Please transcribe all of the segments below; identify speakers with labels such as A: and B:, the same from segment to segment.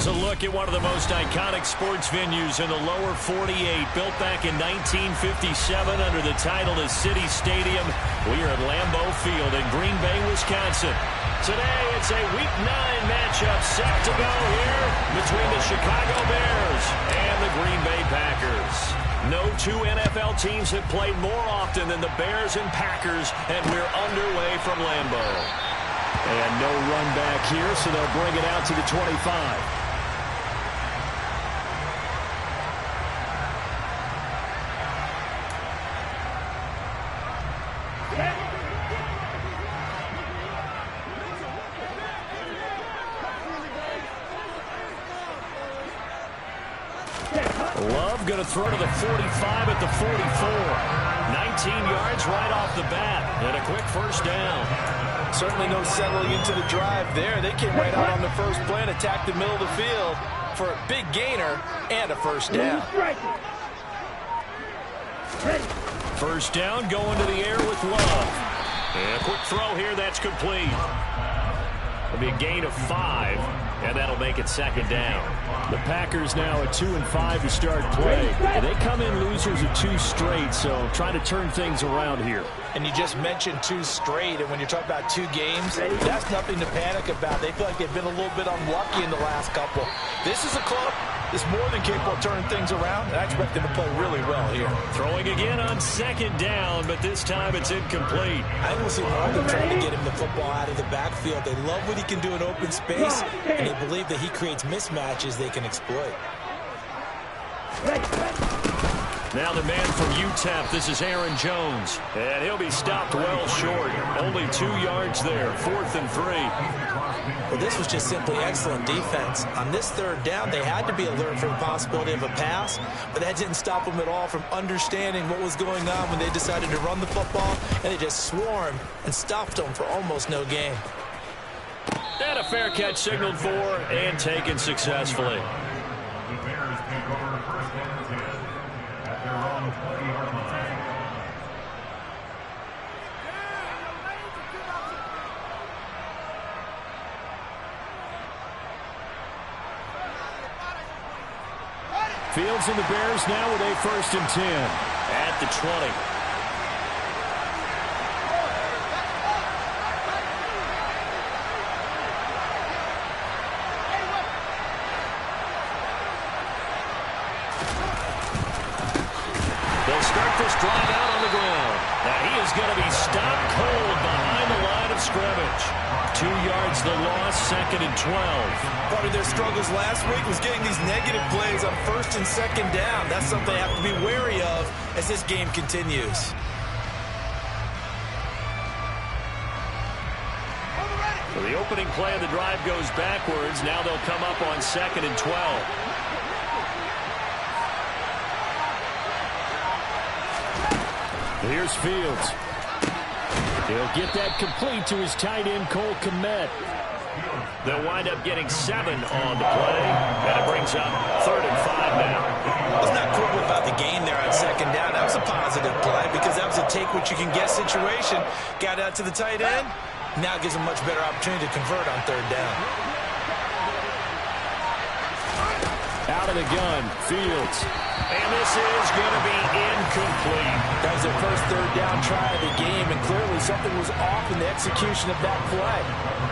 A: Here's a look at one of the most iconic sports venues in the lower 48, built back in 1957 under the title of City Stadium. We are at Lambeau Field in Green Bay, Wisconsin. Today, it's a Week 9 matchup set to go here between the Chicago Bears and the Green Bay Packers. No two NFL teams have played more often than the Bears and Packers, and we're underway from Lambeau. And no run back here, so they'll bring it out to the 25. Love going to throw to the 45 at the 44. 19 yards right off the bat, and a quick first down.
B: Certainly no settling into the drive there. They came right out on the first play and attacked the middle of the field for a big gainer and a first down.
A: First down going to the air with Love. And a quick throw here that's complete. It'll be a gain of 5, and that'll make it second down. The Packers now at 2-5 to start play. And they come in losers of 2 straight, so trying to turn things around here.
B: And you just mentioned 2 straight, and when you're talking about 2 games, that's nothing to panic about. They feel like they've been a little bit unlucky in the last couple. This is a club that's more than capable of turning things around, and I expect them to play really well here.
A: Throwing again on second down, but this time it's incomplete.
C: I don't see more than trying to get him the football out of the backfield. They love what he can do in open space, and they believe that he creates mismatches they can exploit.
A: Now the man from UTEP, this is Aaron Jones. And he'll be stopped well short. Only 2 yards there, 4th and 3.
C: Well, this was just simply excellent defense. On this third down, they had to be alert for the possibility of a pass, but that didn't stop them at all from understanding what was going on when they decided to run the football, and they just swarmed and stopped them for almost no gain.
A: And a fair catch signaled for and taken successfully. Fields and the Bears now with a 1st and 10 at the 20. They'll start this drive out on the ground. Now he is going to be stopped cold behind the line of scrimmage. 2 yards the loss, 2nd and 12.
B: Part of their struggles last week was getting these negative plays on 1st and 2nd down. That's something they have to be wary of as this game continues.
A: So the opening play of the drive goes backwards. Now they'll come up on 2nd and 12. Here's Fields. He'll get that complete to his tight end, Cole Kmet. They'll wind up getting 7 on the play, and it brings up 3rd and 5 now.
C: I was not cool about the gain there on 2nd down. That was a positive play because that was a take-what-you-can-get situation. Got out to the tight end. Now gives them much better opportunity to convert on 3rd down.
A: Out of the gun, Fields. And this is going to be incomplete.
B: That was their first 3rd down try of the game, and clearly something was off in the execution of that play.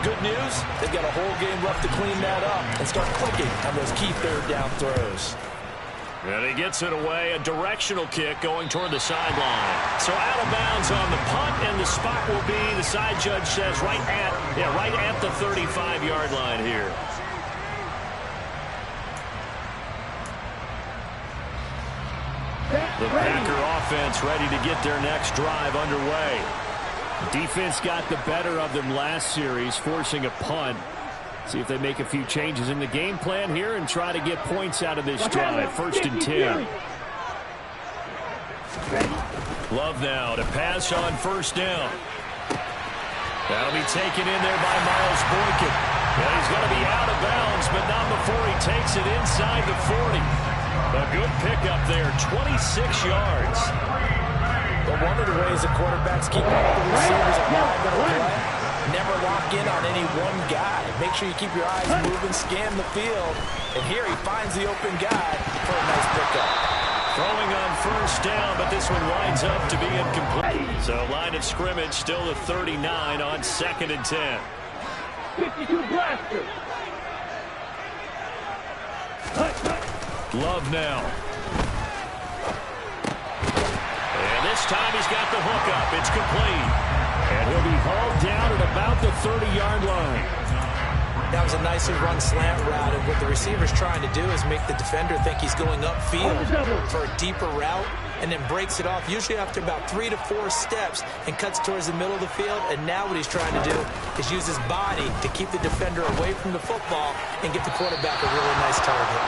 B: Good news, they've got a whole game left to clean that up and start clicking on those key 3rd down throws.
A: And he gets it away, a directional kick going toward the sideline. So out of bounds on the punt, and the spot will be, the side judge says, right at the 35-yard line here. The Packer offense ready to get their next drive underway. Defense got the better of them last series, forcing a punt. See if they make a few changes in the game plan here and try to get points out of this drive. 1st and 10. Love now to pass on 1st down. That'll be taken in there by Miles Boykin. Yeah, he's going to be out of bounds, but not before he takes it inside the 40. A good pickup there, 26 yards.
B: But one of the ways the quarterbacks keep all the receivers alive in a play Never lock in on any one guy. Make sure you keep your eyes moving, scan the field. And here he finds the open guy for a nice pickup.
A: Throwing on first down, but this one winds up to be incomplete. So line of scrimmage still at 39 on 2nd and 10.
D: 52 blaster.
A: Love now. And this time he's got the hook up. It's complete. And he'll be hauled down at about the 30-yard line.
C: That was a nicely run slant route, and what the receiver's trying to do is make the defender think he's going upfield for a deeper route, and then breaks it off, usually after about 3 to 4 steps, and cuts towards the middle of the field. And now what he's trying to do is use his body to keep the defender away from the football and get the quarterback a really nice target.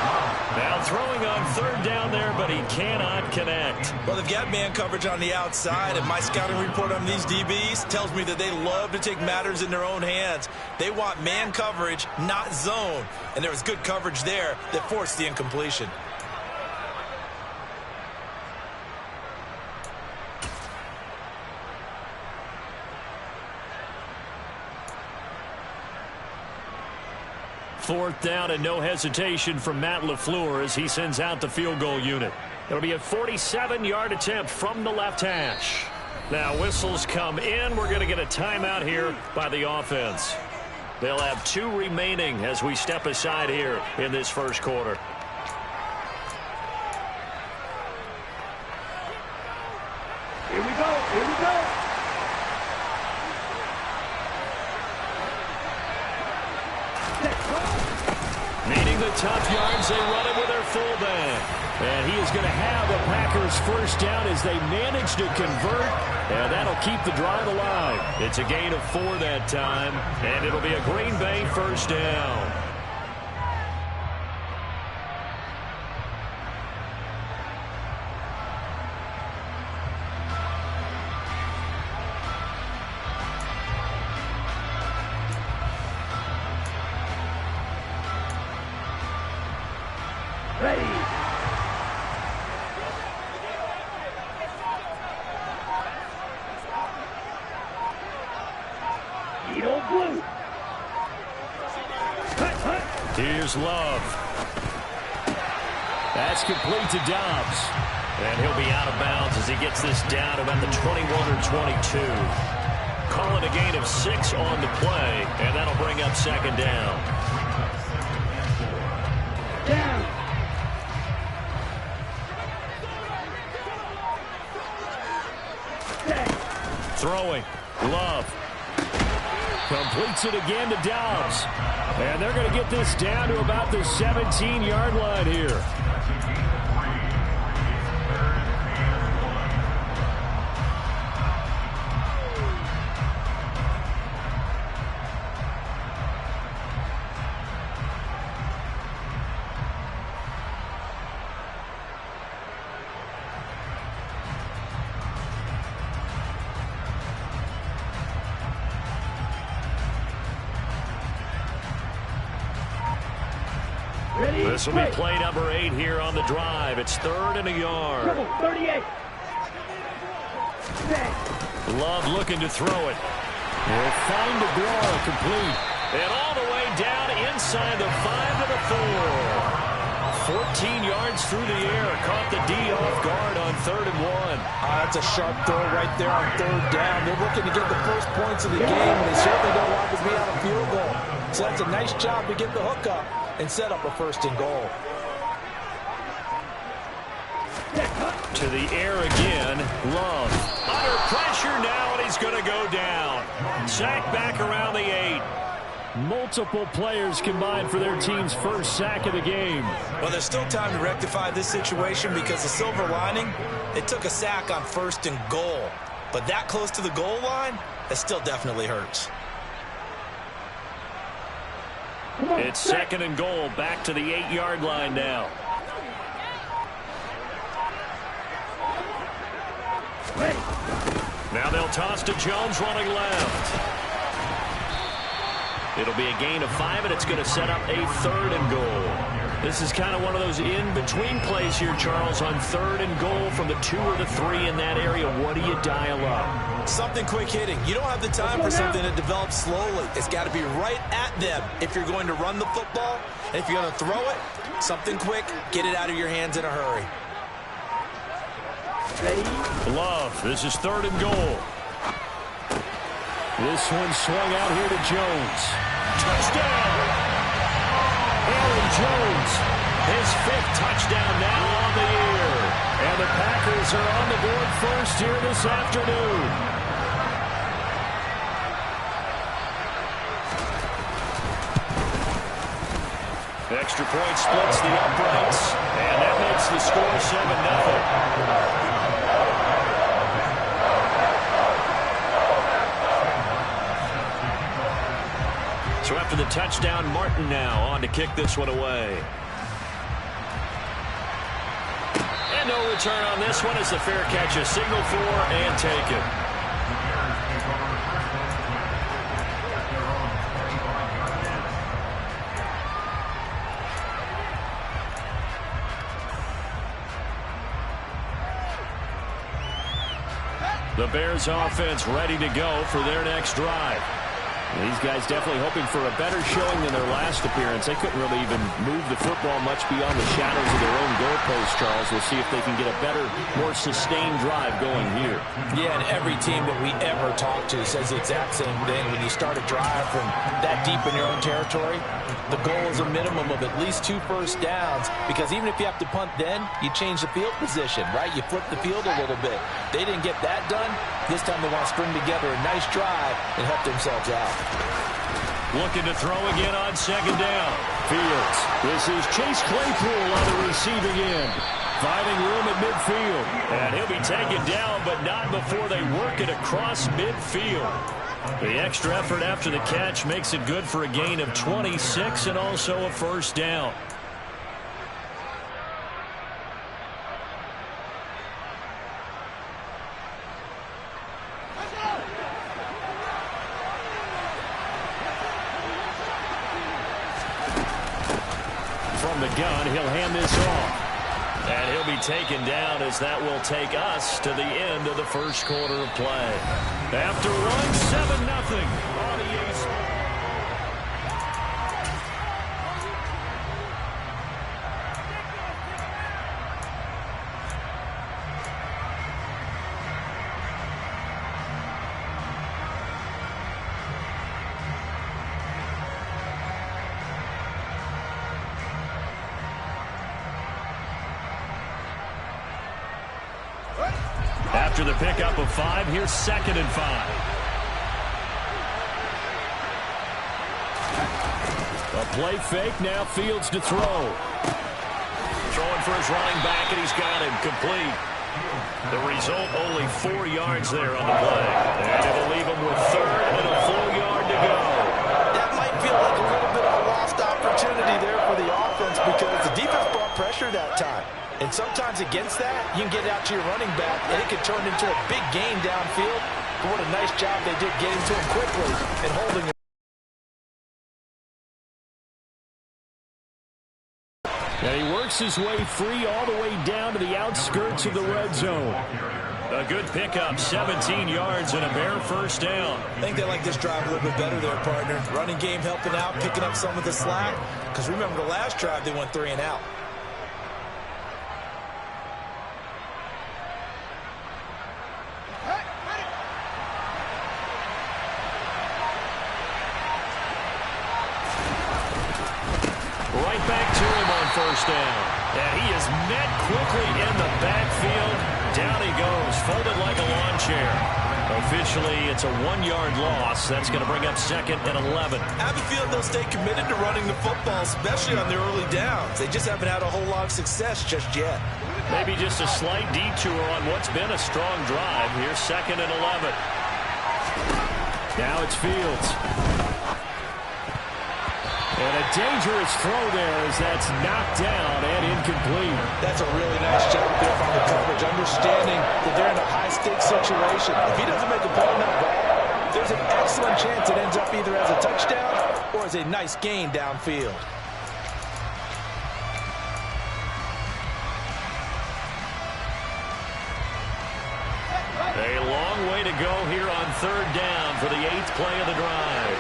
A: Now throwing on 3rd down there, but he cannot connect.
B: Well, they've got man coverage on the outside, and my scouting report on these DBs tells me that they love to take matters in their own hands. They want man coverage, not zone. And there was good coverage there that forced the incompletion.
A: Fourth down and no hesitation from Matt LaFleur as he sends out the field goal unit. It'll be a 47-yard attempt from the left hash. Now whistles come in. We're going to get a timeout here by the offense. They'll have 2 remaining as we step aside here in this first quarter.
D: Here we go. Here we go.
A: Needing the tough yards, they run it with their fullback. And he is going to have a Packers first down as they manage to convert. And that'll keep the drive alive. It's a gain of 4 that time. And it'll be a Green Bay first down.
D: Ready. Eagle blue.
A: Here's Love. That's complete to Dobbs. And he'll be out of bounds as he gets this down about the 21 or 22. Call it a gain of 6 on the play, and that'll bring up 2nd down.
D: Down.
A: Throwing. Love. Completes it again to Dobbs. And they're going to get this down to about the 17-yard line here. This will be play number 8 here on the drive. It's 3rd and a yard.
D: 38.
A: Love looking to throw it. Will find the draw complete. And all the way down inside the 5 to the 4. 14 yards through the air. Caught the D off guard on 3rd and 1.
B: That's a sharp throw right there on 3rd down. They're looking to get the first points of the game, and they certainly don't want to be out of field goal. So that's a nice job to get the hook up and set up a 1st and goal.
A: To the air again. Love. Under pressure now, and he's going to go down. Sack back around the 8. Multiple players combined for their team's first sack of the game.
B: Well, there's still time to rectify this situation because the silver lining, they took a sack on 1st and goal. But that close to the goal line, that still definitely hurts.
A: It's 2nd and goal, back to the 8-yard line now. Now they'll toss to Jones running left. It'll be a gain of 5, and it's going to set up a 3rd and goal. This is kind of one of those in-between plays here, Charles, on 3rd and goal from the 2 or the 3 in that area. What do you dial up?
C: Something quick hitting. You don't have the time for something that develops slowly. It's got to be right at them if you're going to run the football. And if you're going to throw it, something quick, get it out of your hands in a hurry.
A: Love, this is 3rd and goal. This one swung out here to Jones. Touchdown! Aaron Jones, his 5th touchdown now on the year. And the Packers are on the board first here this afternoon. Extra point splits the uprights, and that makes the score 7-0. So after the touchdown, Martin now on to kick this one away. And no return on this one as the fair catch is signaled for and taken. The Bears offense ready to go for their next drive. These guys definitely hoping for a better showing than their last appearance. They couldn't really even move the football much beyond the shadows of their own goalpost, Charles. We'll see if they can get a better, more sustained drive going here.
C: Yeah, and every team that we ever talk to says the exact same thing. When you start a drive from that deep in your own territory, the goal is a minimum of at least 2 first downs, because even if you have to punt then, you change the field position, right? You flip the field a little bit. They didn't get that done. This time they want to string together a nice drive and help themselves out.
A: Looking to throw again on 2nd down. Fields. This is Chase Claypool on the receiving end. Finding room at midfield. And he'll be taken down, but not before they work it across midfield. The extra effort after the catch makes it good for a gain of 26 and also a first down. From the gun, he'll hand this off. And he'll be taken down as that will take us to the end of the first quarter of play. After one, 7-0 on EA Sports. After the pickup of 5, here's 2nd and 5. A play fake, now Fields to throw. Throwing for his running back, and he's got him complete. The result, only 4 yards there on the play. And it'll leave him with 3rd and a full yard to go.
C: That might feel like a little bit of a lost opportunity there for the offense, because the defense brought pressure that time. And sometimes against that, you can get out to your running back, and it could turn into a big gain downfield. But what a nice job they did getting to him quickly and holding him.
A: And he works his way free all the way down to the outskirts of the red zone. A good pickup, 17 yards and a bare first down.
C: I think they like this drive a little bit better there, partner. Running game helping out, picking up some of the slack. Because remember, the last drive they went 3 and out.
A: Right back to him on first down. And he is met quickly in the backfield. Down he goes, folded like a lawn chair. Officially, it's a 1-yard loss. That's going to bring up 2nd and 11.
C: I have a feeling they'll stay committed to running the football, especially on their early downs. They just haven't had a whole lot of success just yet.
A: Maybe just a slight detour on what's been a strong drive. Here's 2nd and 11. Now it's Fields. And a dangerous throw there as that's knocked down and incomplete.
C: That's a really nice job there on the coverage, understanding that they're in a high-stakes situation. If he doesn't make a play on that ball, there's an excellent chance it ends up either as a touchdown or as a nice gain downfield.
A: and go here on 3rd down for the 8th play of the drive.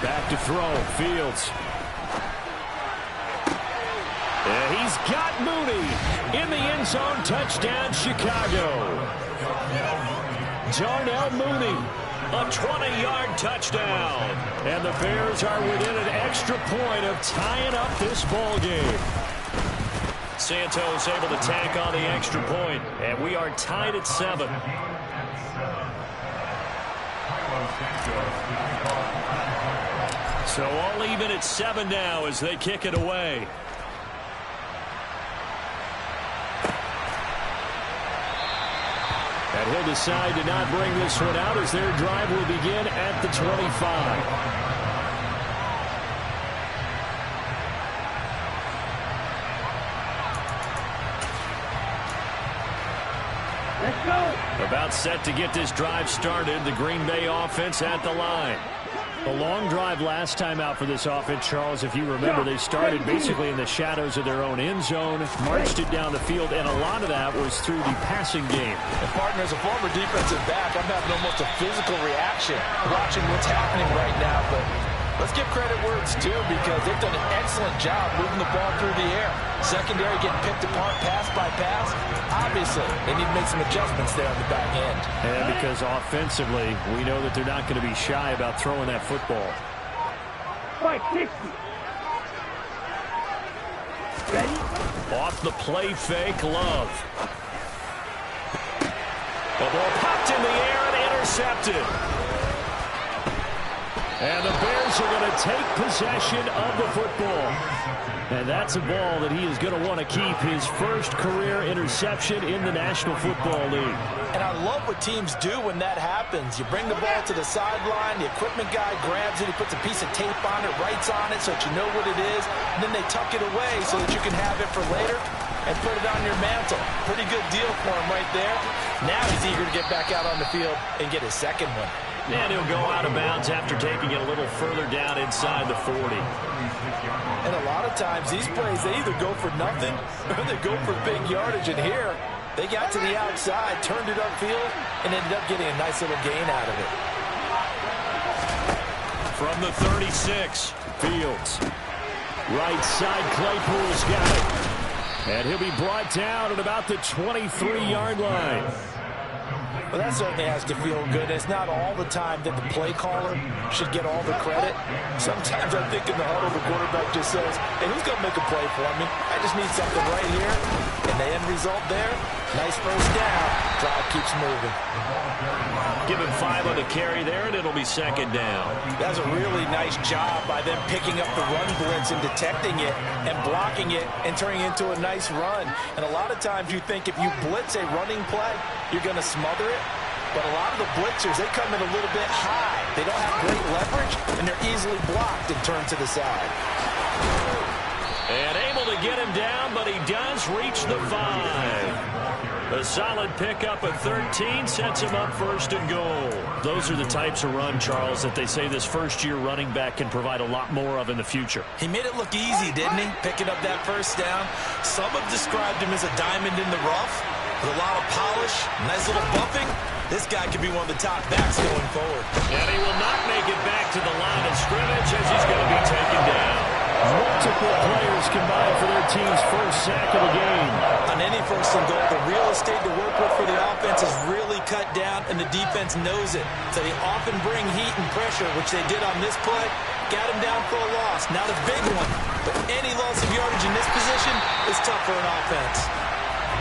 A: Back to throw. Fields. And he's got Mooney in the end zone. Touchdown, Chicago. Darnell Mooney, a 20-yard touchdown. And the Bears are within an extra point of tying up this ball game. Santos able to tack on the extra point, and we are tied at 7. So all even at 7 now as they kick it away. And he'll decide to not bring this one out as their drive will begin at the 25.
D: Let's go.
A: About set to get this drive started. The Green Bay offense at the line. A long drive last time out for this offense, Charles. If you remember, they started basically in the shadows of their own end zone, marched it down the field, and a lot of that was through the passing game.
B: And partner, as a former defensive back, I'm having almost a physical reaction watching what's happening right now. But let's give credit where it's due because they've done an excellent job moving the ball through the air. Secondary getting picked apart pass by pass. Obviously, they need to make some adjustments there on the back end.
A: And because offensively, we know that they're not going to be shy about throwing that football.
D: Fight 60. Ready?
A: Off the play fake, Love. The ball popped in the air and intercepted. And the Bears are going to take possession of the football. And that's a ball that he is going to want to keep, his first career interception in the National Football League.
B: And I love what teams do when that happens. You bring the ball to the sideline, the equipment guy grabs it, he puts a piece of tape on it, writes on it so that you know what it is, and then they tuck it away so that you can have it for later and put it on your mantle. Pretty good deal for him right there. Now he's eager to get back out on the field and get his second one.
A: And he'll go out of bounds after taking it a little further down inside the 40.
B: And a lot of times these plays, they either go for nothing or they go for big yardage. And here, they got to the outside, turned it upfield, and ended up getting a nice little gain out of it.
A: From the 36, Fields. Right side, Claypool's got it. And he'll be brought down at about the 23-yard line.
B: Well, that certainly has to feel good. It's not all the time that the play caller should get all the credit. Sometimes I think in the huddle, the quarterback just says, hey, who's going to make a play for me? I just need something right here. And the end result there, nice first down. Drive keeps moving.
A: Give him 5 on the carry there, and it'll be 2nd down.
B: That's a really nice job by them picking up the run blitz and detecting it and blocking it and turning it into a nice run. And a lot of times you think if you blitz a running play, you're going to smother it. But a lot of the blitzers, they come in a little bit high. They don't have great leverage, and they're easily blocked and turned to the side.
A: And able to get him down, but he does reach the 5. A solid pickup of 13 sets him up 1st and goal. Those are the types of run, Charles, that they say this first-year running back can provide a lot more of in the future.
B: He made it look easy, didn't he? Picking up that first down. Some have described him as a diamond in the rough with a lot of polish, nice little buffing. This guy could be one of the top backs going forward.
A: And he will not make it back to the line of scrimmage as he's going to be taken down. Multiple players combined for their team's first sack of the game.
B: On any 1st and goal, the real estate to work with for the offense is really cut down, and the defense knows it. So they often bring heat and pressure, which they did on this play. Got him down for a loss. Not a big one, but any loss of yardage in this position is tough for an offense.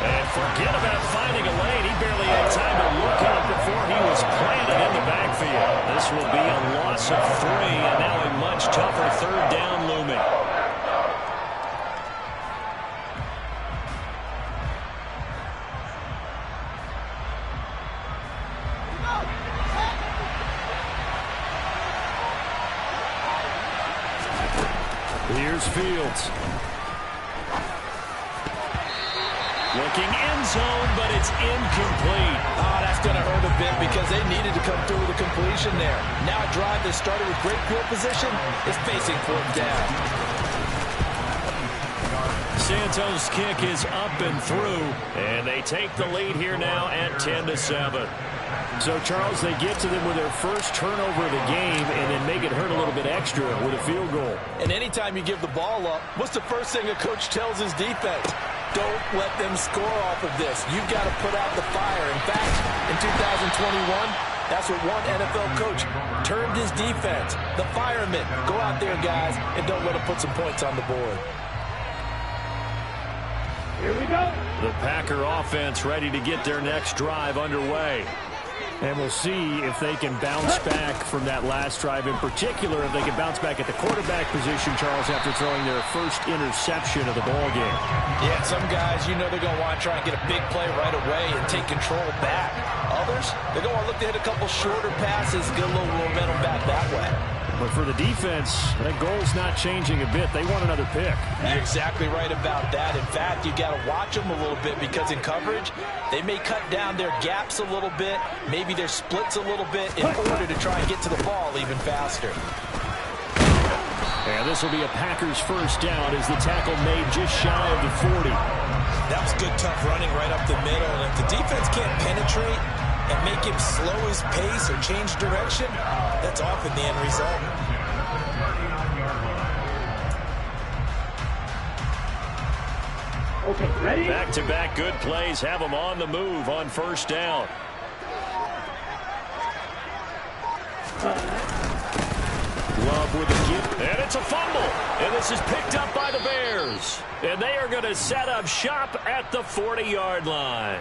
A: And forget about finding a lane. He barely had time to look up before he was planted in the backfield. This will be a loss of 3, and now a much tougher 3rd down looming. Here's Fields. Looking end zone, but it's incomplete.
B: Oh, that's going to hurt a bit because they needed to come through with a completion there. Now a drive that started with great field position is facing 4th down.
A: Santos' kick is up and through, and they take the lead here now at 10-7. So, Charles, they get to them with their first turnover of the game and then make it hurt a little bit extra with a field goal.
B: And anytime you give the ball up, what's the first thing a coach tells his defense? Don't let them score off of this. You've got to put out the fire. In fact, in 2021, that's what one NFL coach termed his defense. The firemen. Go out there, guys, and don't let them put some points on the board.
D: Here we go.
A: The Packer offense ready to get their next drive underway. And we'll see if they can bounce back from that last drive. In particular, if they can bounce back at the quarterback position, Charles, after throwing their first interception of the ball game.
B: Yeah, some guys, you know they're going to want to try and get a big play right away and take control back. Others, they're going to look to hit a couple shorter passes, get a little momentum back that way.
A: But for the defense, that goal's not changing a bit. They want another pick.
B: You're exactly right about that. In fact, you got to watch them a little bit because in coverage, they may cut down their gaps a little bit, maybe their splits a little bit in order to try and get to the ball even faster.
A: And this will be a Packers first down as the tackle made just shy of the 40.
C: That was good, tough running right up the middle. And if the defense can't penetrate and make him slow his pace or change direction, that's often the end result.
D: Okay, ready?
A: Back-to-back good plays have them on the move on first down. Love with a gift, and it's a fumble. And this is picked up by the Bears. And they are going to set up shop at the 40-yard line.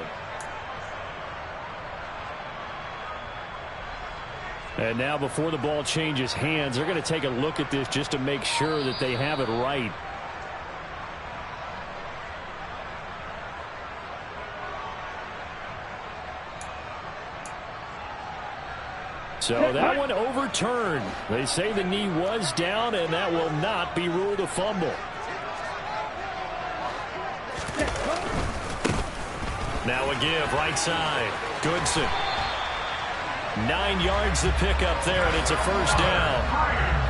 A: And now before the ball changes hands, they're going to take a look at this just to make sure that they have it right. So that one overturned. They say the knee was down, and that will not be ruled a fumble. Now a give, right side. Goodson. 9 yards to pick up there, and it's a first down.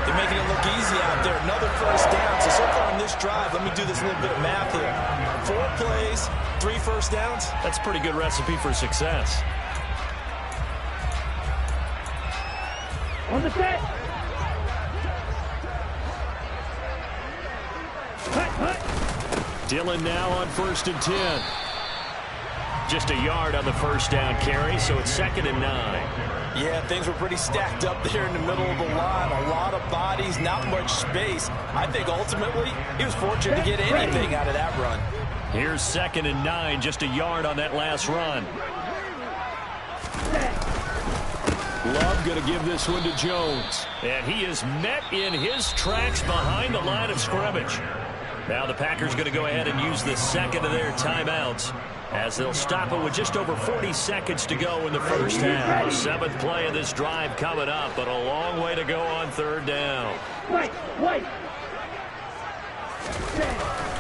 C: They're making it look easy out there. Another first down. So far on this drive, let me do this little bit of math here. 4 plays, 3 first downs.
A: That's a pretty good recipe for success.
D: On the set.
A: Dillon now on 1st and 10. Just a yard on the first down carry, so it's 2nd and 9.
C: Yeah, things were pretty stacked up there in the middle of the line. A lot of bodies, not much space. I think ultimately he was fortunate to get anything out of that run.
A: Here's 2nd and 9, just a yard on that last run. Love going to give this one to Jones. And he is met in his tracks behind the line of scrimmage. Now the Packers going to go ahead and use the second of their timeouts as they'll stop it with just over 40 seconds to go in the first half. 7th play of this drive coming up, but a long way to go on 3rd down.
D: Wait.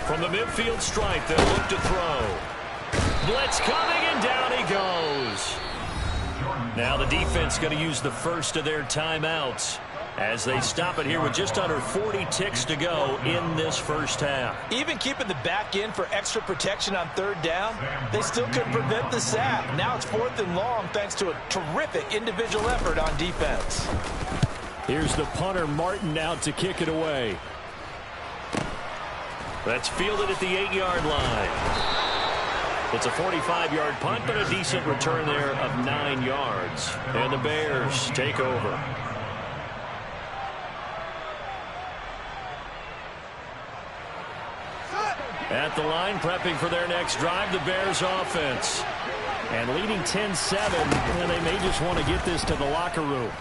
A: From the midfield stripe, they'll look to throw. Blitz coming, and down he goes. Now the defense going to use the first of their timeouts as they stop it here with just under 40 ticks to go in this first half.
B: Even keeping the back in for extra protection on 3rd down, they still couldn't prevent the sack. Now it's 4th and long thanks to a terrific individual effort on defense.
A: Here's the punter, Martin, out to kick it away. That's fielded at the 8-yard line. It's a 45-yard punt, but a decent return there of 9 yards. And the Bears take over. At the line, prepping for their next drive, the Bears offense. And leading 10-7, and they may just want to get this to the locker room.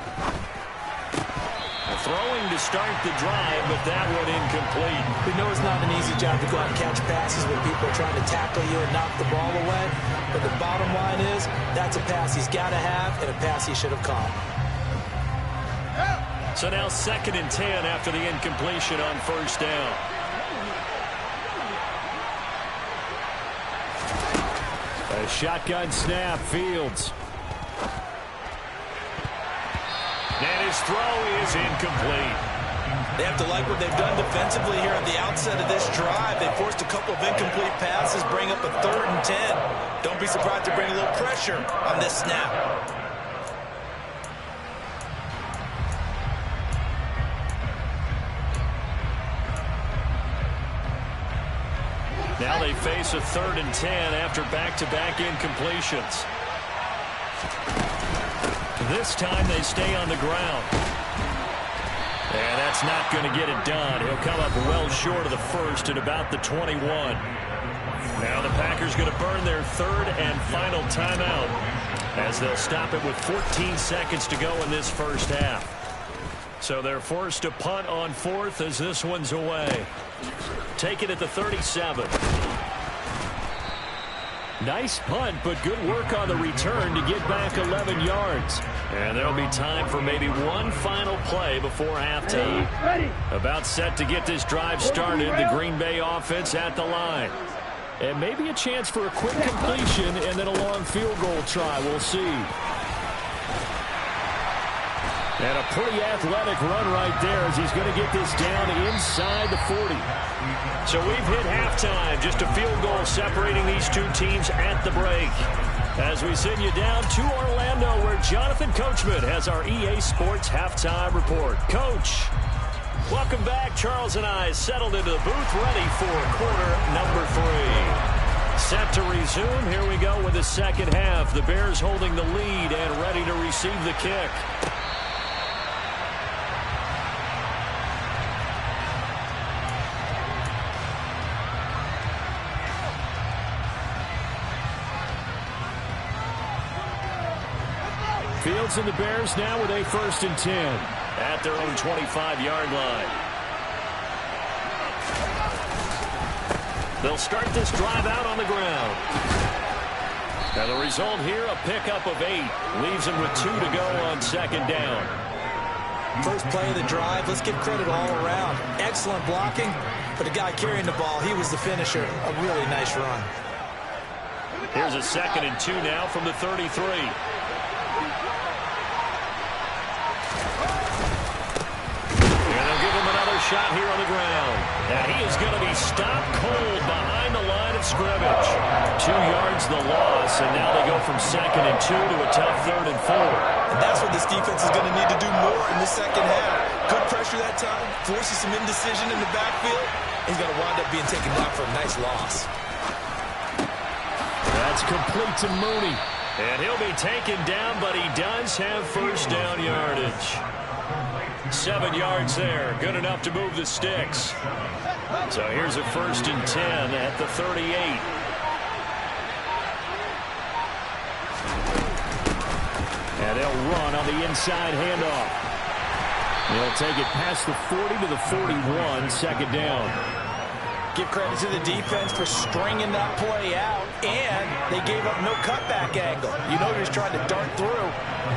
A: Throwing to start the drive, but that one incomplete.
C: We know it's not an easy job to go out and catch passes when people are trying to tackle you and knock the ball away. But the bottom line is, that's a pass he's got to have and a pass he should have caught.
A: So now 2nd and 10 after the incompletion on 1st down. A shotgun snap, Fields. And his throw is incomplete.
C: They have to like what they've done defensively here at the outset of this drive. They forced a couple of incomplete passes, bring up a 3rd and 10. Don't be surprised to bring a little pressure on this snap.
A: face a 3rd and 10 after back-to-back incompletions. This time they stay on the ground. And that's not going to get it done. He'll come up well short of the first at about the 21. Now the Packers going to burn their 3rd and final timeout as they'll stop it with 14 seconds to go in this first half. So they're forced to punt on 4th as this one's away. Take it at the 37. Nice punt, but good work on the return to get back 11 yards. And there'll be time for maybe one final play before halftime. About set to get this drive started, the Green Bay offense at the line. And maybe a chance for a quick completion and then a long field goal try. We'll see. And a pretty athletic run right there as he's going to get this down inside the 40. So we've hit halftime. Just a field goal separating these two teams at the break. As we send you down to Orlando, where Jonathan Coachman has our EA Sports halftime report. Coach, welcome back. Charles and I settled into the booth, ready for quarter number 3. Set to resume. Here we go with the second half. The Bears holding the lead and ready to receive the kick. Fields and the Bears now with a 1st and 10 at their own 25-yard line. They'll start this drive out on the ground. And the result here, a pickup of 8. Leaves them with 2 to go on 2nd down.
C: First play of the drive, let's give credit all around. Excellent blocking, but the guy carrying the ball, he was the finisher. A really nice run.
A: Here's a 2nd and 2 now from the 33. Shot here on the ground. And he is going to be stopped cold behind the line of scrimmage. 2 yards the loss, and now they go from 2nd and 2 to a tough 3rd and 4.
C: And that's what this defense is going to need to do more in the second half. Good pressure that time, forces some indecision in the backfield. He's going to wind up being taken down for a nice loss.
A: That's complete to Mooney. And he'll be taken down, but he does have first down yardage. 7 yards there. Good enough to move the sticks. So here's a 1st and 10 at the 38. And they'll run on the inside handoff. They'll take it past the 40 to the 41, 2nd down.
C: Give credit to the defense for stringing that play out, and they gave up no cutback angle. You know he was trying to dart through.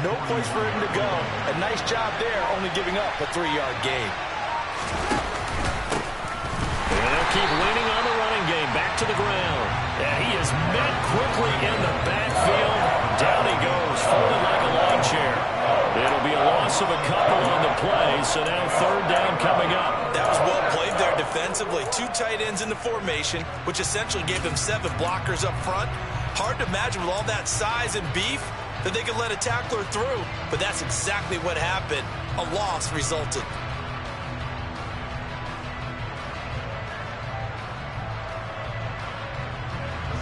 C: No place for him to go. A nice job there, only giving up a 3-yard gain.
A: And they'll keep leaning on the running game. Back to the ground. And he is met quickly in the backfield. Down he goes, folded like a lawn chair. It'll be a loss of a couple on the play, so now 3rd down coming up.
C: That was well played there defensively. 2 tight ends in the formation, which essentially gave them 7 blockers up front. Hard to imagine with all that size and beef that they could let a tackler through, but that's exactly what happened. A loss resulted.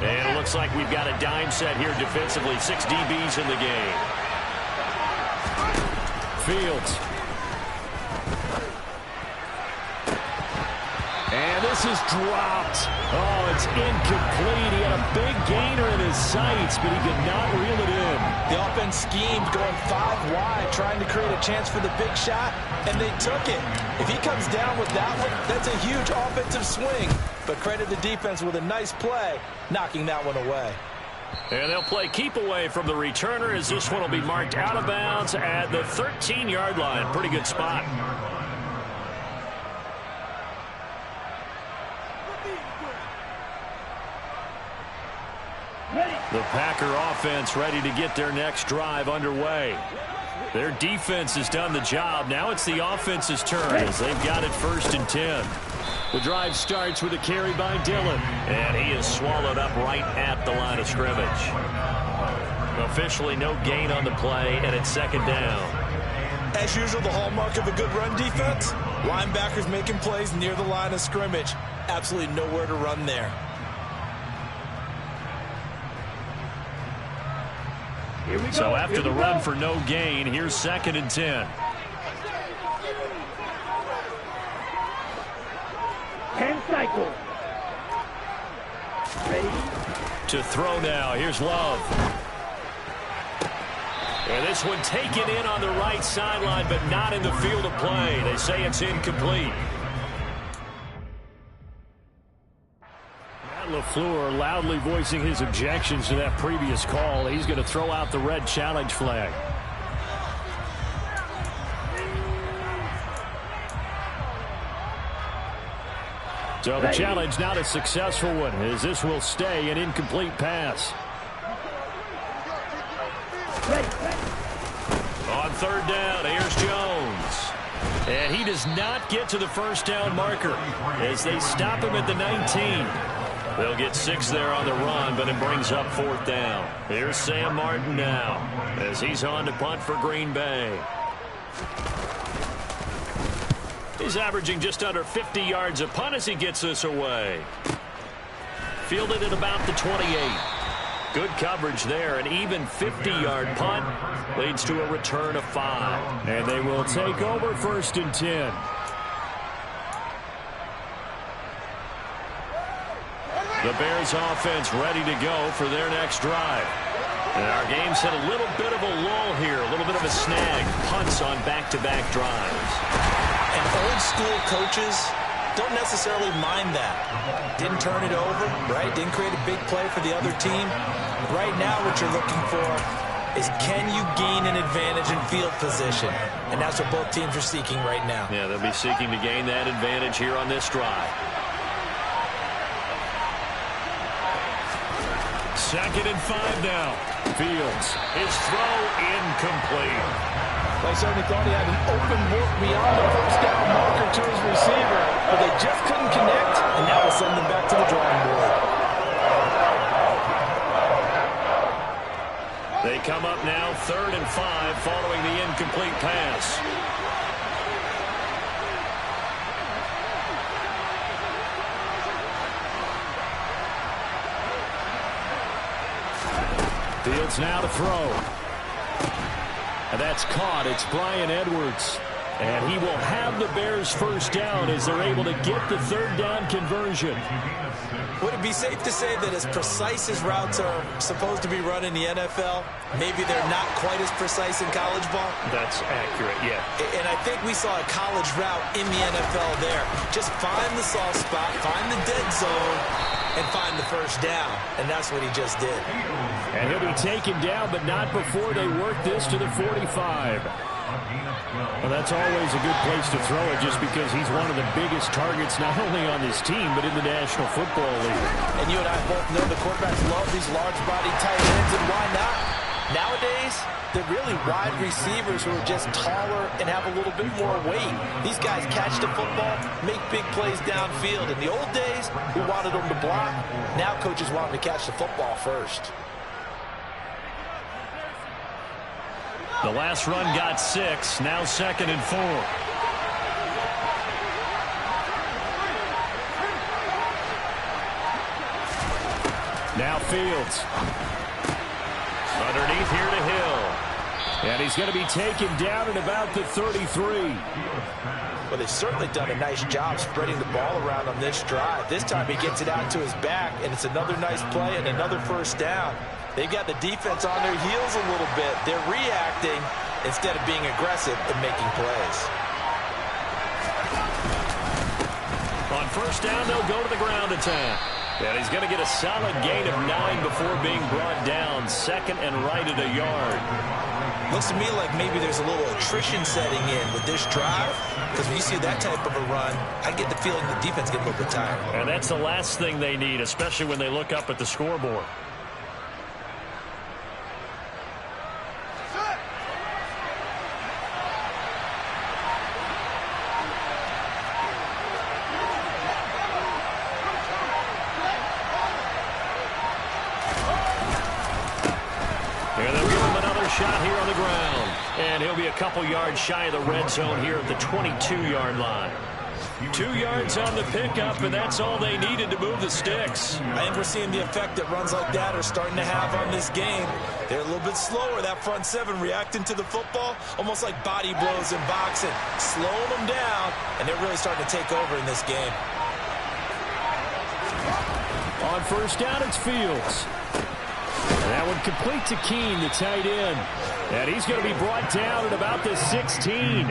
A: And it looks like we've got a dime set here defensively. 6 DBs in the game. Fields. And this is dropped. Oh, it's incomplete. He had a big gainer in his sights, but he could not reel it in.
C: The offense schemed going 5 wide, trying to create a chance for the big shot, and they took it. If he comes down with that one, that's a huge offensive swing. But credit the defense with a nice play, knocking that one away.
A: And they'll play keep away from the returner as this one will be marked out of bounds at the 13-yard line. Pretty good spot. The Packer offense ready to get their next drive underway. Their defense has done the job. Now it's the offense's turn as they've got it 1st and 10. The drive starts with a carry by Dillon. And he is swallowed up right at the line of scrimmage. Officially no gain on the play, and it's 2nd down.
C: As usual, the hallmark of a good run defense, linebackers making plays near the line of scrimmage. Absolutely nowhere to run there.
A: So after the run for no gain, here's 2nd and 10.
D: Cycle. Ready.
A: To throw now. Here's Love. And this one taken in on the right sideline, but not in the field of play. They say it's incomplete. LaFleur loudly voicing his objections to that previous call. He's going to throw out the red challenge flag. So the challenge not a successful one, as this will stay an incomplete pass. On 3rd down, here's Jones. And he does not get to the first down marker as they stop him at the 19. They'll get 6 there on the run, but it brings up 4th down. Here's Sam Martin now as he's on to punt for Green Bay. He's averaging just under 50 yards a punt as he gets this away. Fielded at about the 28. Good coverage there. An even 50-yard punt leads to a return of 5. And they will take over 1st and 10. The Bears offense ready to go for their next drive. And our game's hit a little bit of a lull here, a little bit of a snag. Punts on back-to-back drives.
C: And old-school coaches don't necessarily mind that. Didn't turn it over, right? Didn't create a big play for the other team. Right now what you're looking for is can you gain an advantage in field position? And that's what both teams are seeking right now.
A: Yeah, they'll be seeking to gain that advantage here on this drive. 2nd and 5 now. Fields, his throw incomplete.
B: They certainly thought he had an open look beyond the first down marker to his receiver, but they just couldn't connect, and now we'll send them back to the drawing board.
A: They come up now 3rd and 5 following the incomplete pass. Fields now to throw. And that's caught. It's Bryan Edwards. And he will have the Bears first down as they're able to get the 3rd down conversion.
C: Would it be safe to say that as precise as routes are supposed to be run in the NFL, maybe they're not quite as precise in college ball?
A: That's accurate, yeah.
C: And I think we saw a college route in the NFL there. Just find the soft spot, find the dead zone, and find the first down. And that's what he just did.
A: And he'll be taken down, but not before they work this to the 45. Well, that's always a good place to throw it just because he's one of the biggest targets not only on this team but in the National Football League.
C: And you and I both know the quarterbacks love these large-body tight ends, and why not? Nowadays, they're really wide receivers who are just taller and have a little bit more weight. These guys catch the football, make big plays downfield. In the old days, we wanted them to block. Now coaches want them to catch the football first.
A: The last run got 6. Now 2nd and 4. Now Fields. Underneath here to Hill. And he's going to be taken down at about the 33.
C: Well, they've certainly done a nice job spreading the ball around on this drive. This time he gets it out to his back, and it's another nice play and another first down. They've got the defense on their heels a little bit. They're reacting instead of being aggressive and making plays.
A: On first down, they'll go to the ground attack. And he's going to get a solid gain of 9 before being brought down. 2nd and right at a yard.
C: Looks to me like maybe there's a little attrition setting in with this drive, because when you see that type of a run, I get the feeling the defense gets a little bit tired.
A: And that's the last thing they need, especially when they look up at the scoreboard. Shot here on the ground. And he'll be a couple yards shy of the red zone here at the 22-yard line. 2 yards on the pickup, and that's all they needed to move the sticks.
C: I think we're seeing the effect that runs like that are starting to have on this game. They're a little bit slower, that front seven, reacting to the football, almost like body blows in boxing, slowing them down, and they're really starting to take over in this game.
A: On first down, it's Fields. And that one complete to Keene, the tight end. And he's going to be brought down at about the 16.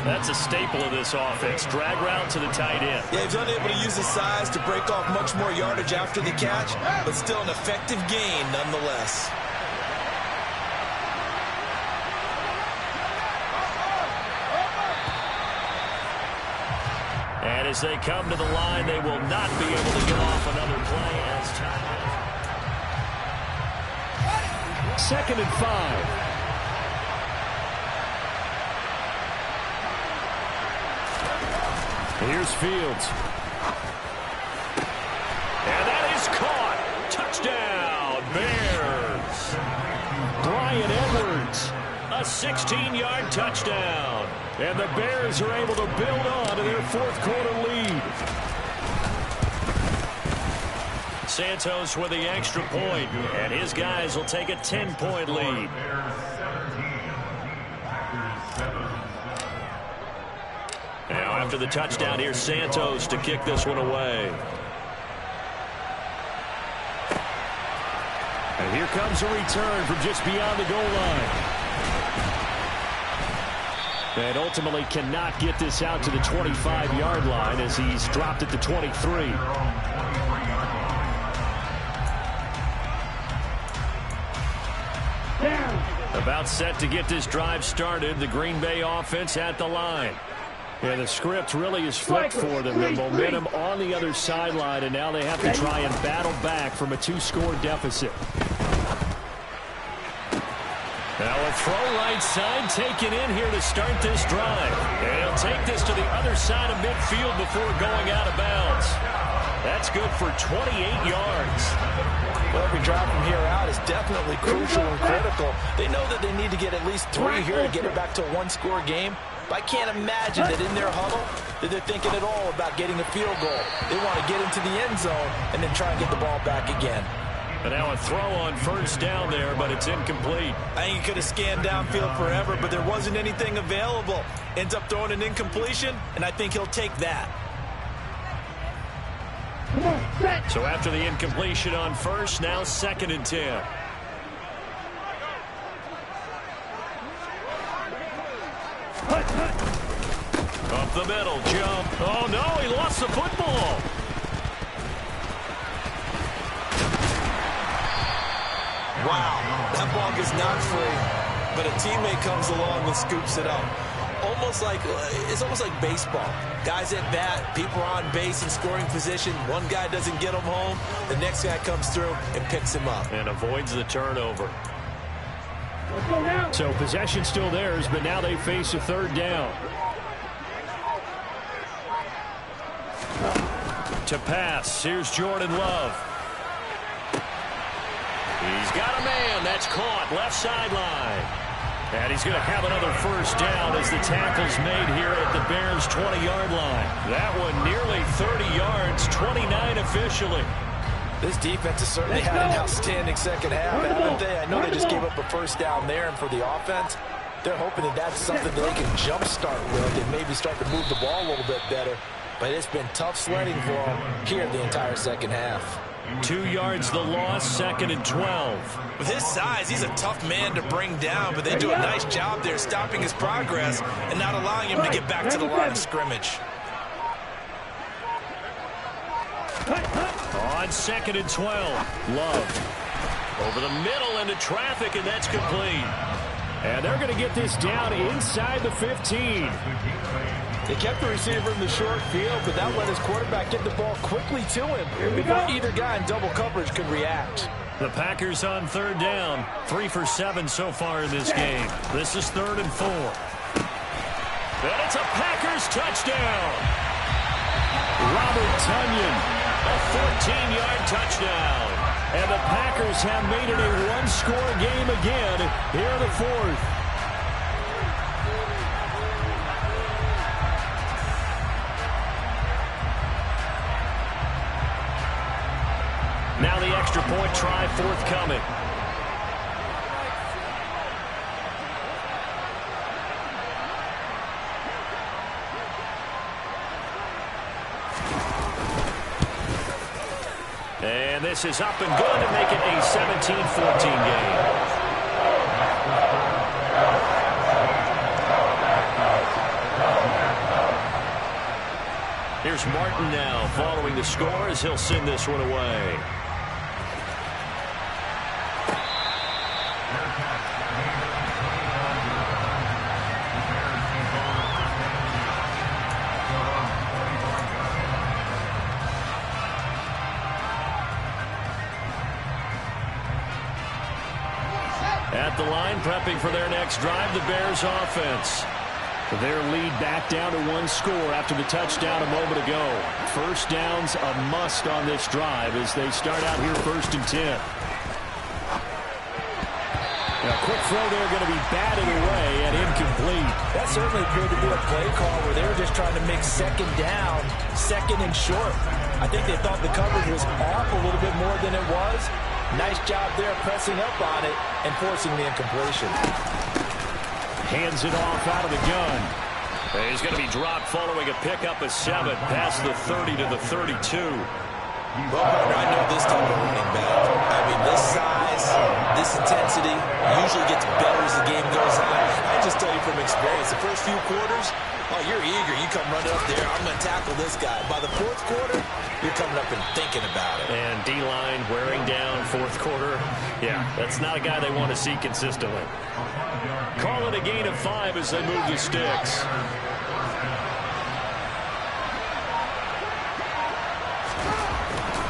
A: That's a staple of this offense. Drag route to the tight end.
C: Yeah, he's unable to use his size to break off much more yardage after the catch, but still an effective gain nonetheless.
A: And as they come to the line, they will not be able to get off another play as time. 2nd and 5. Here's Fields. And that is caught. Touchdown, Bears. Bryan Edwards, a 16-yard touchdown. And the Bears are able to build on to their 4th quarter lead. Santos with the extra point, and his guys will take a 10-point lead. Now after the touchdown, here's Santos to kick this one away. And here comes a return from just beyond the goal line. And ultimately cannot get this out to the 25-yard line as he's dropped at the 23. About set to get this drive started. The Green Bay offense at the line. Yeah, the script really is flipped for them. The momentum on the other sideline, and now they have to try and battle back from a 2-score deficit. Now a throw right side taken in here to start this drive. And he'll take this to the other side of midfield before going out of bounds. That's good for 28 yards.
B: Well, every drive from here out is definitely crucial and critical. They know that they need to get at least 3 here to get it back to a 1-score game. But I can't imagine that in their huddle that they're thinking at all about getting a field goal. They want to get into the end zone and then try and get the ball back again.
A: And now a throw on first down there, but it's incomplete.
C: I think he could have scanned downfield forever, but there wasn't anything available. Ends up throwing an incompletion, and I think he'll take that.
A: So after the incompletion on first, now 2nd and 10. Up the middle, jump. Oh, no, he lost the football.
C: Wow, that ball is not free, but a teammate comes along and scoops it up. It's almost like baseball. Guys at bat, people are on base in scoring position. One guy doesn't get him home. The next guy comes through and picks him up.
A: And avoids the turnover. So possession still theirs, but now they face a 3rd down. To pass, here's Jordan Love. He's got a man. That's caught left sideline. And he's going to have another first down as the tackle's made here at the Bears' 20-yard line. That one nearly 30 yards, 29 officially.
B: This defense has certainly had an outstanding second half, haven't they? I know they just gave up a first down there, and for the offense, they're hoping that that's something that they can jumpstart with and maybe start to move the ball a little bit better. But it's been tough sledding for them here the entire second half.
A: 2 yards the loss, 2nd and 12.
C: With his size, he's a tough man to bring down, but they do a nice job there stopping his progress and not allowing him to get back to the line of scrimmage.
A: On 2nd and 12, Love. Over the middle into traffic, and that's complete. And they're going to get this down inside the 15.
B: They kept the receiver in the short field, but that let his quarterback get the ball quickly to him before either guy in double coverage could react.
A: The Packers on 3rd down. 3 for 7 so far in this game. This is 3rd and 4. And it's a Packers touchdown. Robert Tonyan, a 14-yard touchdown. And the Packers have made it a 1-score game again here in the 4th. forthcoming. And this is up and good to make it a 17-14 game. Here's Martin now following the score as he'll send this one away. At the line, prepping for their next drive, the Bears offense. Their lead back down to one score after the touchdown a moment ago. First down's a must on this drive as they start out here 1st and 10. A quick throw there going to be batted away and incomplete.
B: That certainly appeared to be a play call where they were just trying to make second down, second and short. I think they thought the coverage was off a little bit more than it was. Nice job there pressing up on it and forcing the incompletion.
A: Hands it off out of the gun. He's going to be dropped following a pickup of 7 past the 30 to the 32.
C: Well, partner, I know this type of running back. I mean, this size, this intensity usually gets better as the game goes on. I just tell you from experience, the first few quarters, oh, you're eager. You come running up there, I'm going to tackle this guy. By the 4th quarter, you're coming up and thinking about it.
A: And D-line wearing down 4th quarter. Yeah, that's not a guy they want to see consistently. Call it a gain of 5 as they move the sticks.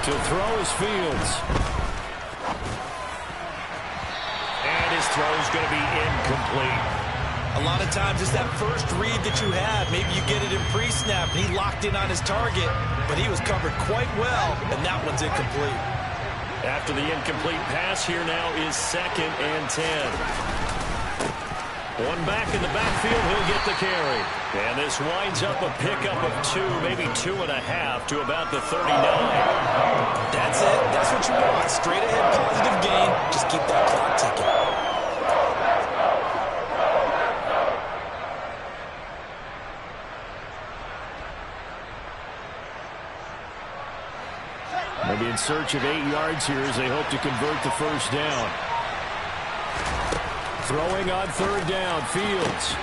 A: To throw is Fields. And his throw is going to be incomplete.
C: A lot of times it's that first read that you have. Maybe you get it in pre-snap, and he locked in on his target, but he was covered quite well, and that one's incomplete.
A: After the incomplete pass, here now is 2nd and 10. One back in the backfield, he'll get the carry. And this winds up a pickup of 2, maybe 2.5 to about the 39.
C: That's it. That's what you want. Straight ahead, positive gain. Just keep that clock ticking.
A: Maybe in search of 8 yards here as they hope to convert the first down. Throwing on 3rd down, Fields.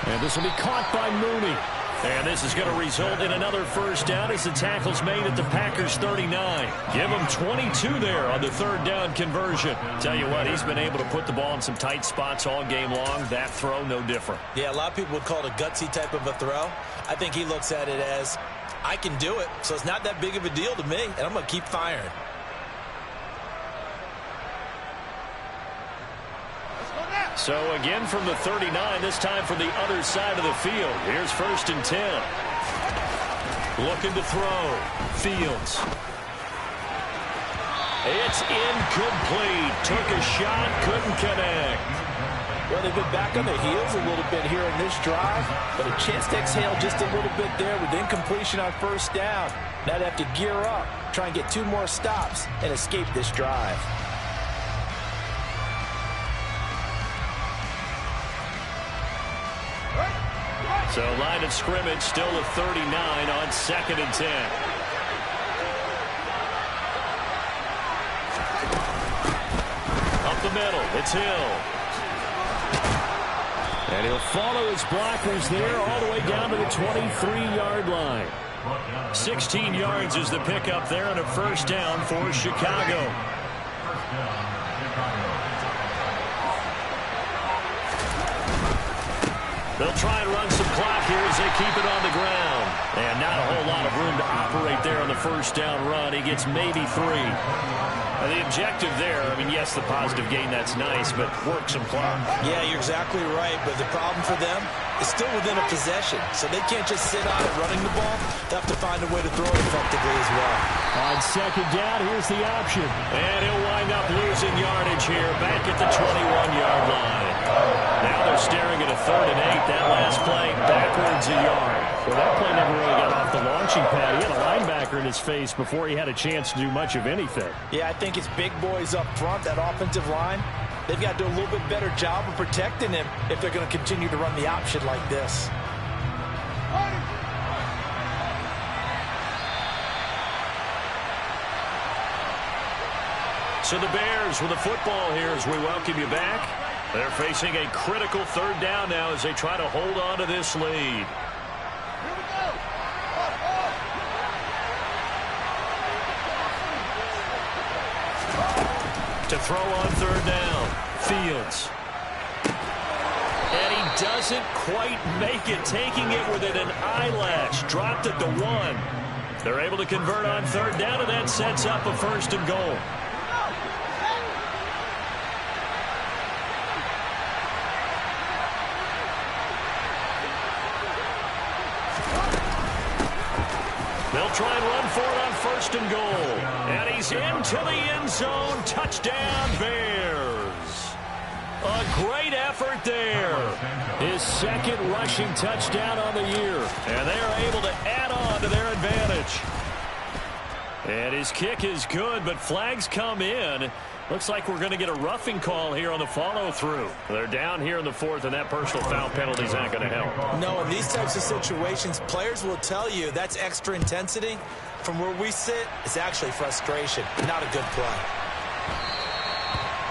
A: And this will be caught by Mooney. And this is going to result in another first down as the tackle's made at the Packers' 39. Give him 22 there on the 3rd down conversion. Tell you what, he's been able to put the ball in some tight spots all game long. That throw, no different.
C: Yeah, a lot of people would call it a gutsy type of a throw. I think he looks at it as, I can do it, so it's not that big of a deal to me, and I'm going to keep firing.
A: So again from the 39, this time from the other side of the field. Here's 1st and 10. Looking to throw. Fields. It's incomplete. Took a shot, couldn't connect.
B: Well, they've been back on their heels a little bit here in this drive, but a chance to exhale just a little bit there with incompletion on 1st down. Now they have to gear up, try and get 2 more stops, and escape this drive.
A: So line of scrimmage still at 39 on 2nd and 10. Up the middle, it's Hill. And he'll follow his blockers there all the way down to the 23-yard line. 16 yards is the pickup there and a first down for Chicago. They'll try and run some clock here as they keep it on the ground. And not a whole lot of room to operate there on the first down run. He gets maybe 3. And the objective there, I mean, yes, the positive gain, that's nice, but work some clock.
C: Yeah, you're exactly right. But the problem for them is still within a possession. So they can't just sit on it running the ball. They have to find a way to throw it effectively as well.
A: On 2nd down, here's the option. And he'll wind up losing yardage here back at the 21-yard line. Now they're staring at a 3rd and 8. That last play backwards a yard. Well, that play never really got off the launching pad. He had a linebacker in his face before he had a chance to do much of anything.
B: Yeah, I think it's big boys up front, that offensive line. They've got to do a little bit better job of protecting him if they're going to continue to run the option like this.
A: So the Bears with the football here as we welcome you back. They're facing a critical third down now as they try to hold on to this lead. To throw on third down, Fields. And he doesn't quite make it, taking it within an eyelash. Dropped it to 1. They're able to convert on third down, and that sets up a 1st and goal. They'll try and run for it on 1st and goal. And he's into the end zone. Touchdown, Bears. A great effort there. His 2nd rushing touchdown on the year. And they are able to add on to their advantage. And his kick is good, but flags come in. Looks like we're going to get a roughing call here on the follow-through. They're down here in the 4th, and that personal foul penalty is not going to help.
C: No, in these types of situations, players will tell you that's extra intensity. From where we sit, it's actually frustration. Not a good play.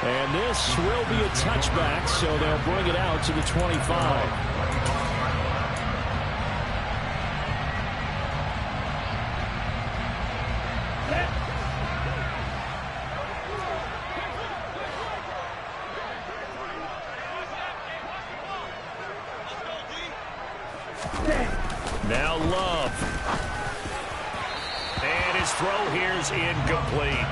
A: And this will be a touchback, so they'll bring it out to the 25. Now Love. And his throw here is incomplete.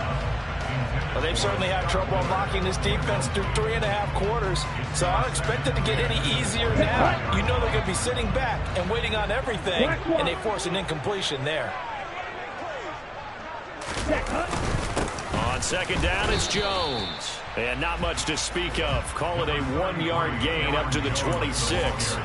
B: Well, they've certainly had trouble unlocking this defense through 3.5 quarters, so I don't expect it to get any easier now. You know they're going to be sitting back and waiting on everything, and they force an incompletion there.
A: On 2nd down, it's Jones. And not much to speak of. Call it a 1-yard gain up to the 26.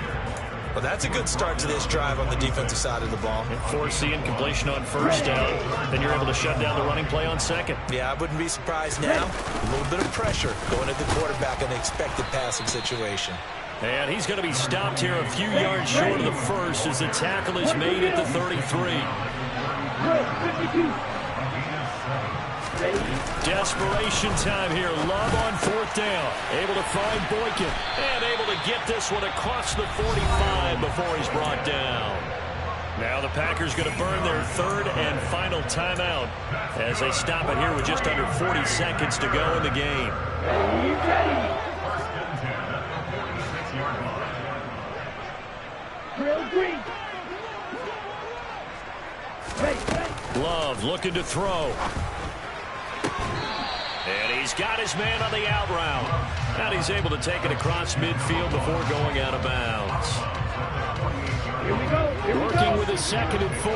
C: Well, that's a good start to this drive on the defensive side of the ball.
A: Force the incompletion on 1st down. Then you're able to shut down the running play on 2nd.
C: Yeah, I wouldn't be surprised now. A little bit of pressure going at the quarterback in an expected passing situation.
A: And he's going to be stopped here a few yards short of the 1st as the tackle is made at the 33. Desperation time here. Love on 4th down. Able to find Boykin. And able to get this one across the 45 before he's brought down. Now the Packers going to burn their 3rd and final timeout as they stop it here with just under 40 seconds to go in the game. Love looking to throw. And he's got his man on the out route. And he's able to take it across midfield before going out of bounds.
D: Here we go.
A: Working with his 2nd and 4.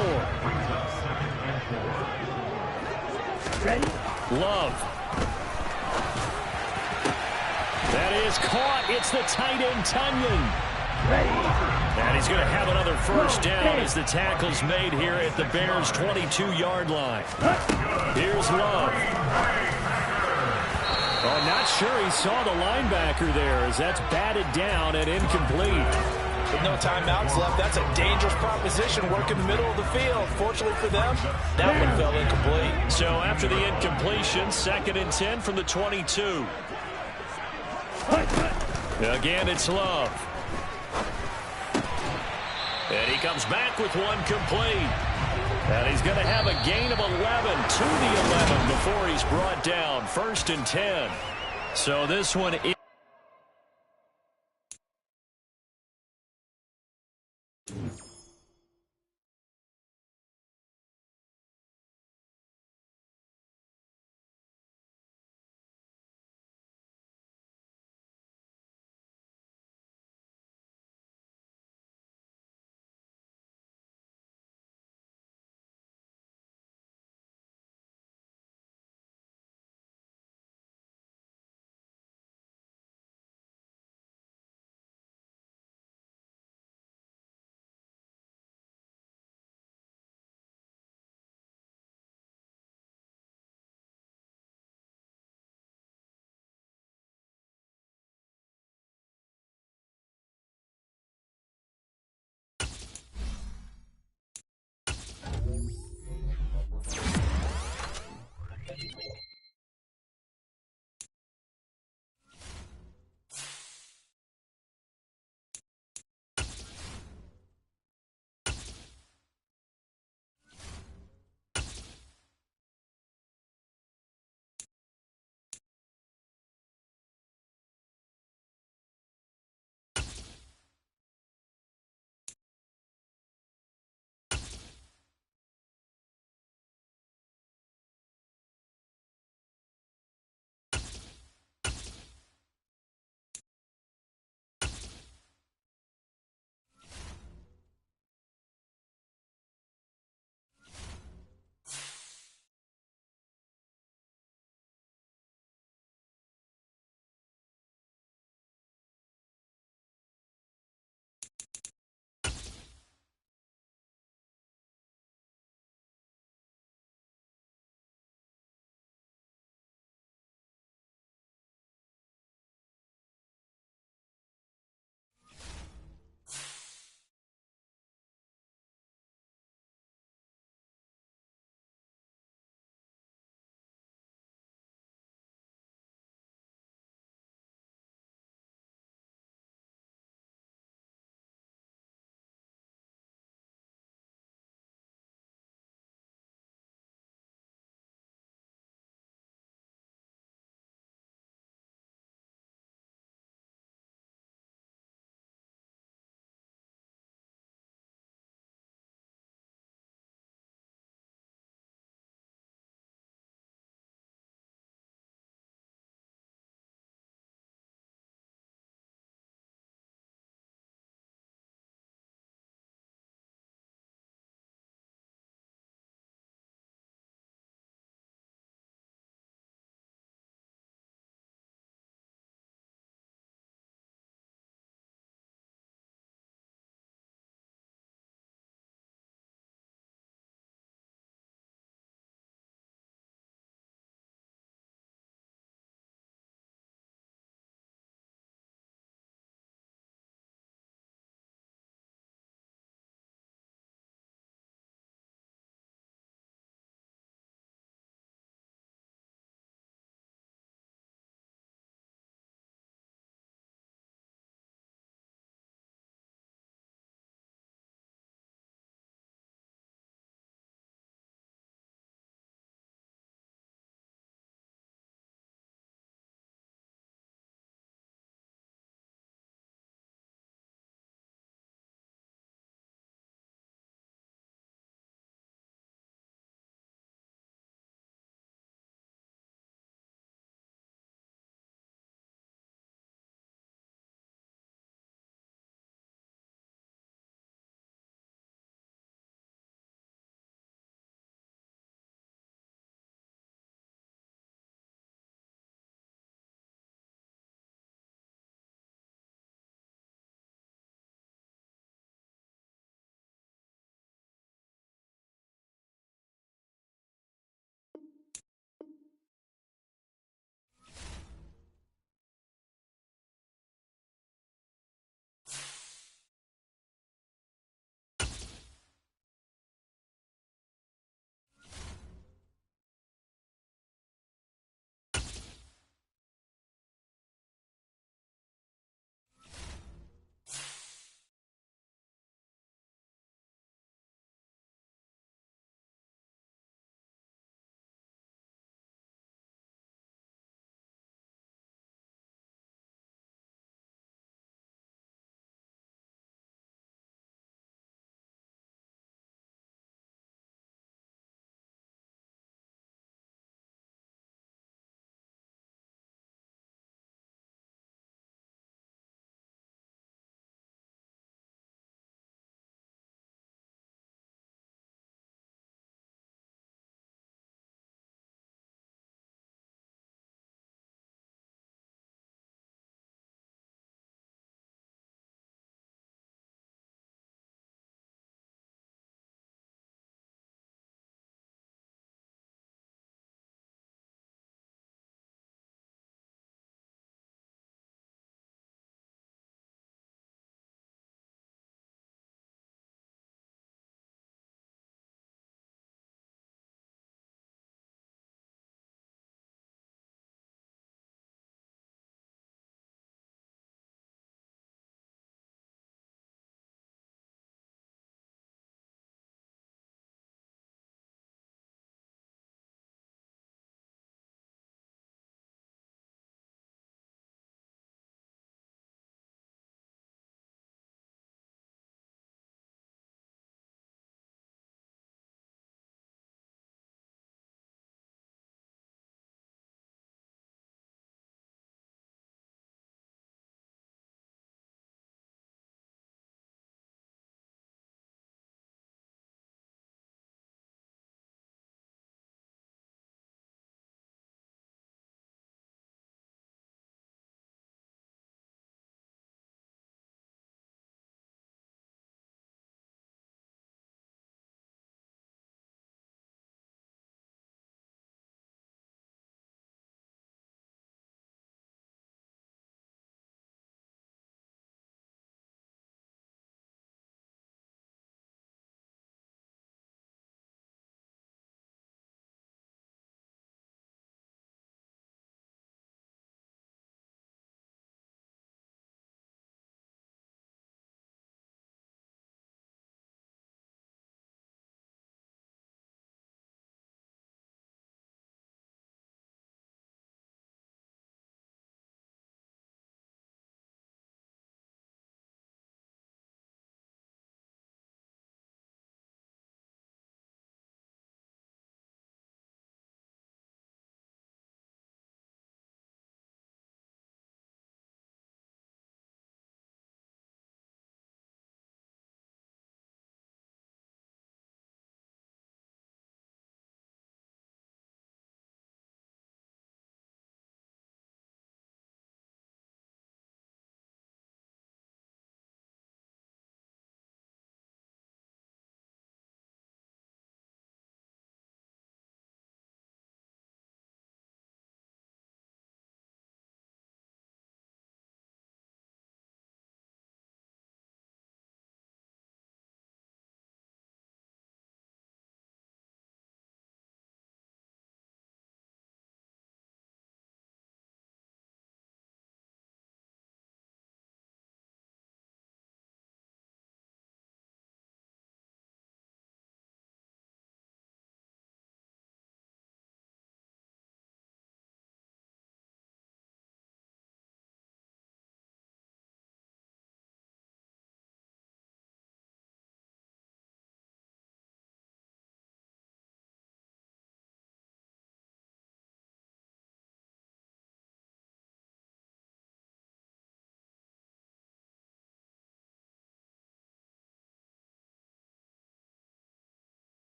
D: Ready?
A: Love. That is caught. It's the tight end, Tunyon.
D: Ready?
A: And he's going to have another 1st down as the tackle's made here at the Bears' 22-yard line. Here's Love. Oh, not sure he saw the linebacker there as that's batted down and incomplete.
B: With no timeouts left, that's a dangerous proposition. Work in the middle of the field. Fortunately for them, that one fell incomplete.
A: So after the incompletion, 2nd and 10 from the 22. Again, it's Love. And he comes back with one complete. And he's going to have a gain of 11 to the 11 before he's brought down. 1st and 10. So this one is...